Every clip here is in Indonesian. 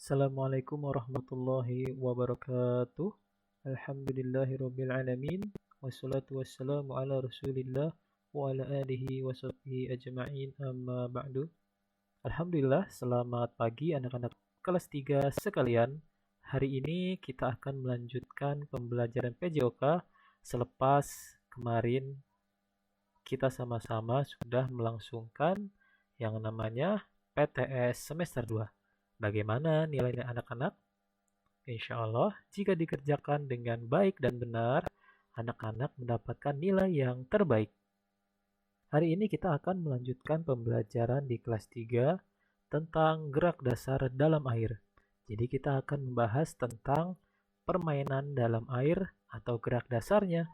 Assalamualaikum warahmatullahi wabarakatuh. Alhamdulillahirrabbilalamin. Wassalatu wassalamu ala rasulillah wa ala alihi wa sahbihi ajma'in amma ba'du. Alhamdulillah, selamat pagi anak-anak kelas 3 sekalian. Hari ini kita akan melanjutkan pembelajaran PJOK selepas kemarin kita sama-sama sudah melangsungkan yang namanya PTS semester 2. Bagaimana nilainya anak-anak? Insya Allah, jika dikerjakan dengan baik dan benar, anak-anak mendapatkan nilai yang terbaik. Hari ini kita akan melanjutkan pembelajaran di kelas 3 tentang gerak dasar dalam air. Jadi kita akan membahas tentang permainan dalam air atau gerak dasarnya.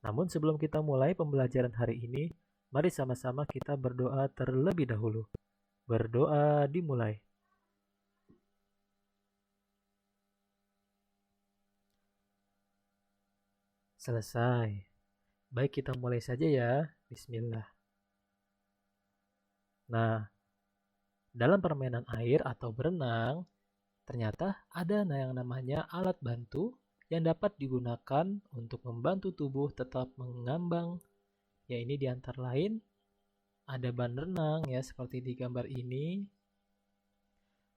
Namun sebelum kita mulai pembelajaran hari ini, mari sama-sama kita berdoa terlebih dahulu. Berdoa dimulai. Selesai. Baik, kita mulai saja ya. Bismillah. Nah, dalam permainan air atau berenang, ternyata ada yang namanya alat bantu yang dapat digunakan untuk membantu tubuh tetap mengambang. Ya, ini di antara lain ada ban renang ya seperti di gambar ini.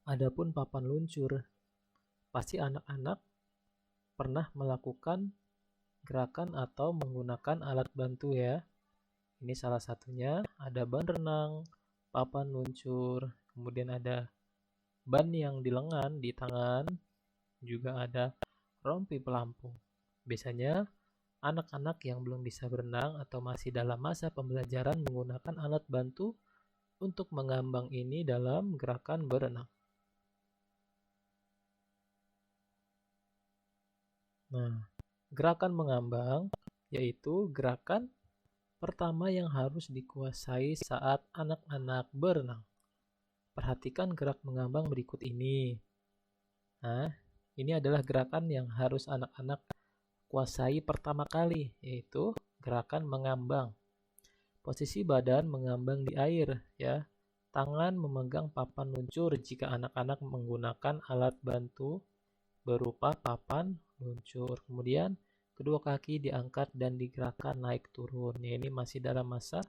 Adapun papan luncur. Pasti anak-anak pernah melakukan gerakan atau menggunakan alat bantu ya. Ini salah satunya, ada ban renang, papan luncur, kemudian ada ban yang di lengan, di tangan, juga ada rompi pelampung. Biasanya anak-anak yang belum bisa berenang atau masih dalam masa pembelajaran menggunakan alat bantu untuk mengambang ini dalam gerakan berenang. Nah, gerakan mengambang yaitu gerakan pertama yang harus dikuasai saat anak-anak berenang. Perhatikan gerak mengambang berikut ini. Nah, ini adalah gerakan yang harus anak-anak kuasai pertama kali, yaitu gerakan mengambang. Posisi badan mengambang di air, ya. Tangan memegang papan luncur jika anak-anak menggunakan alat bantu berupa papan luncur. Kemudian kedua kaki diangkat dan digerakkan naik turun. Ya, ini masih dalam masa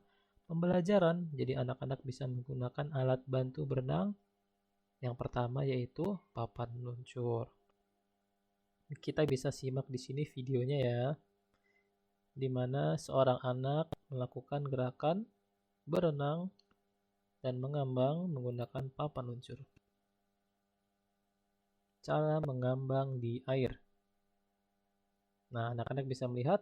pembelajaran. Jadi anak-anak bisa menggunakan alat bantu berenang. Yang pertama yaitu papan luncur. Kita bisa simak di sini videonya ya, di mana seorang anak melakukan gerakan berenang dan mengambang menggunakan papan luncur. Cara mengambang di air. Nah, anak-anak bisa melihat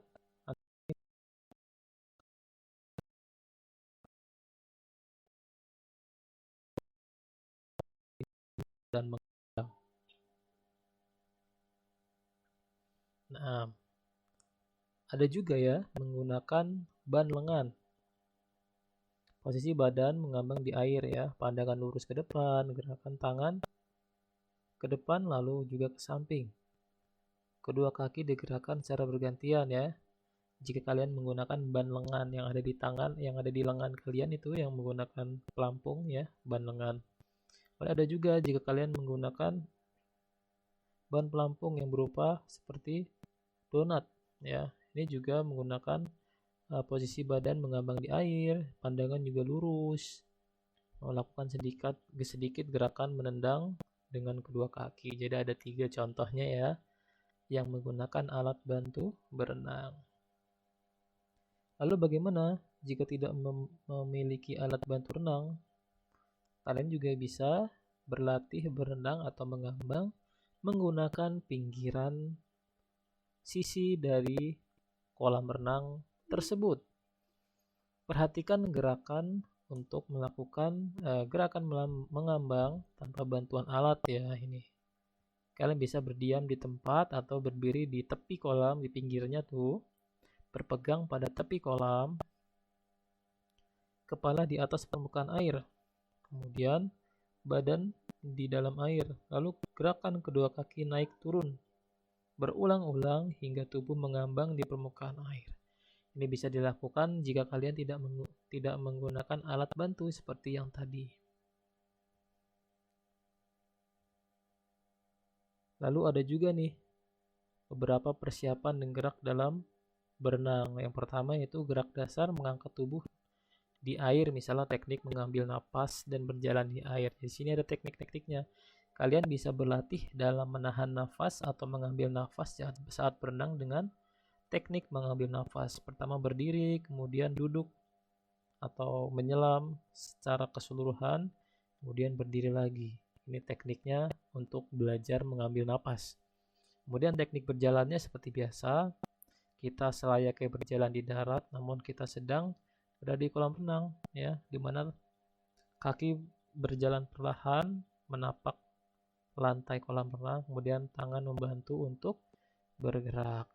dan mengambang. Nah, ada juga ya menggunakan ban lengan. Posisi badan mengambang di air ya, pandangan lurus ke depan, gerakan tangan ke depan lalu juga ke samping. Kedua kaki digerakkan secara bergantian ya. Jika kalian menggunakan ban lengan yang ada di tangan, yang ada di lengan kalian itu yang menggunakan pelampung ya, ban lengan. Ada juga jika kalian menggunakan ban pelampung yang berupa seperti donat ya. Ini juga menggunakan posisi badan mengambang di air, pandangan juga lurus. Melakukan sedikit gerakan menendang dengan kedua kaki. Jadi ada 3 contohnya ya yang menggunakan alat bantu berenang. Lalu bagaimana jika tidak memiliki alat bantu renang? Kalian juga bisa berlatih berenang atau mengambang menggunakan pinggiran sisi dari kolam renang tersebut. Perhatikan gerakan untuk melakukan gerakan mengambang tanpa bantuan alat ya ini. Kalian bisa berdiam di tempat atau berdiri di tepi kolam, di pinggirnya tuh. Berpegang pada tepi kolam, kepala di atas permukaan air, kemudian badan di dalam air, lalu gerakan kedua kaki naik turun, berulang-ulang hingga tubuh mengambang di permukaan air. Ini bisa dilakukan jika kalian tidak menggunakan alat bantu seperti yang tadi. Lalu ada juga nih beberapa persiapan dan gerak dalam berenang. Yang pertama yaitu gerak dasar mengangkat tubuh di air, misalnya teknik mengambil napas dan berjalan di air. Di sini ada teknik-tekniknya. Kalian bisa berlatih dalam menahan nafas atau mengambil nafas saat berenang dengan teknik mengambil nafas. Pertama berdiri, kemudian duduk atau menyelam secara keseluruhan, kemudian berdiri lagi. Ini tekniknya untuk belajar mengambil napas. Kemudian teknik berjalannya seperti biasa, kita selayaknya berjalan di darat, namun kita sedang berada di kolam renang, ya, di mana kaki berjalan perlahan menapak lantai kolam renang, kemudian tangan membantu untuk bergerak.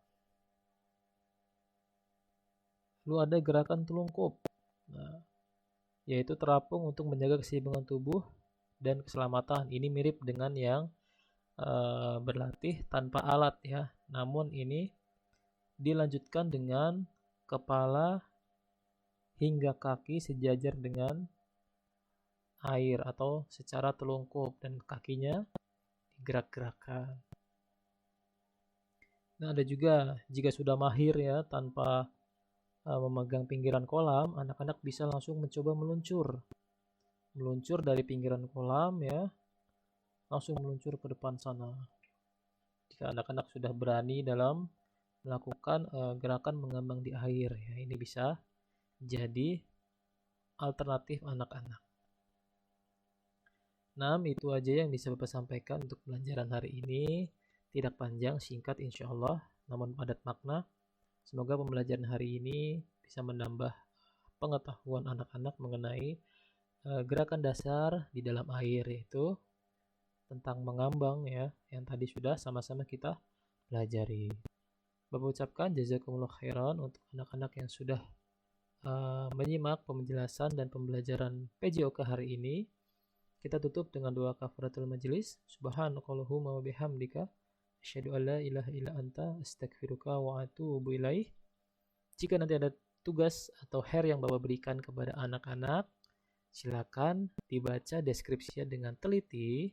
Lalu ada gerakan telungkup, nah, yaitu terapung untuk menjaga keseimbangan tubuh dan keselamatan. Ini mirip dengan yang berlatih tanpa alat ya, namun ini dilanjutkan dengan kepala hingga kaki sejajar dengan air atau secara telungkup dan kakinya digerak-gerakkan. Nah, ada juga jika sudah mahir ya tanpa memegang pinggiran kolam, anak-anak bisa langsung mencoba meluncur dari pinggiran kolam ya, langsung meluncur ke depan sana. Jika anak-anak sudah berani dalam melakukan gerakan mengambang di air ya, ini bisa jadi alternatif anak-anak. Nah, itu aja yang bisa Bapak sampaikan untuk pelajaran hari ini. Tidak panjang, singkat insya Allah, namun padat makna. Semoga pembelajaran hari ini bisa menambah pengetahuan anak-anak mengenai gerakan dasar di dalam air, yaitu tentang mengambang ya, yang tadi sudah sama-sama kita pelajari. Bapak ucapkan jazakumullah khairan untuk anak-anak yang sudah menyimak penjelasan dan pembelajaran PJOK hari ini. Kita tutup dengan doa kafaratul majelis. Subhanakallahumma wa bihamdika asyhadu an la ilaha illa anta astaghfiruka wa atubu ilaih. Jika nanti ada tugas atau yang Bapak berikan kepada anak-anak, silakan dibaca deskripsinya dengan teliti,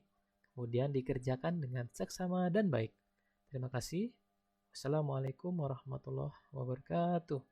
kemudian dikerjakan dengan seksama dan baik. Terima kasih. Wassalamualaikum warahmatullahi wabarakatuh.